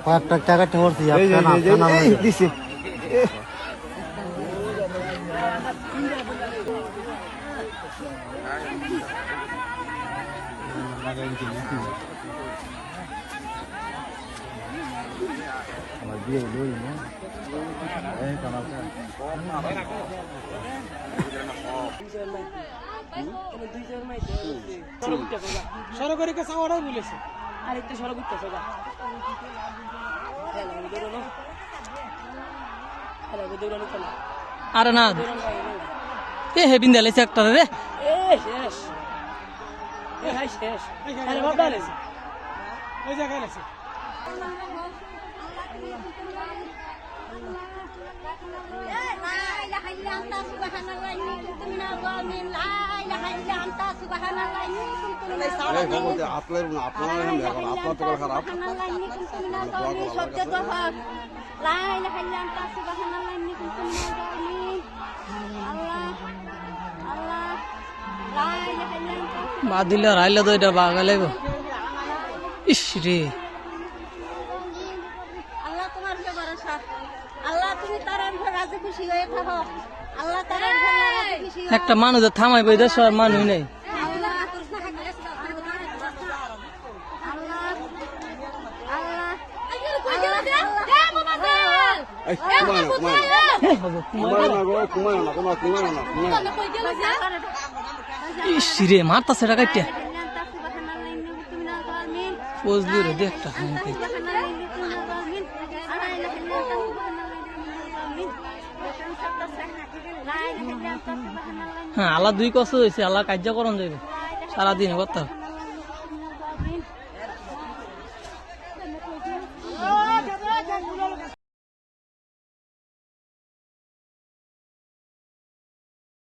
কয়েকটা টাকা ঠেমরছি দিছি সরকারিকে চাওয়াটাও বলেছে আরেকটা সড়ক উঠতে সোজা আরে না এ হেবিন দেলেছে একটা রে শেষ শেষ আরে বাবা লেছে ওই জায়গায় আছে বাদ দিলে রাইলে তো এটা বাগা লাগবে ইস রে আল্লাহ তোমার ভরসা আল্লাহ তুমি তার রাজি খুশি হয়ে থাকো আল্লাহ তার রাজি খুশি একটা মানুষ থামাই বই দেশ আর মানুষ নেই ইস রে মারতাছে এটা কাটিয়া বুঝলি রে দেখটা হ্যাঁ আল্লাহ দুই কষ্ট হয়েছে আল্লাহ কার্য করণ যাবে সারাদিন কথা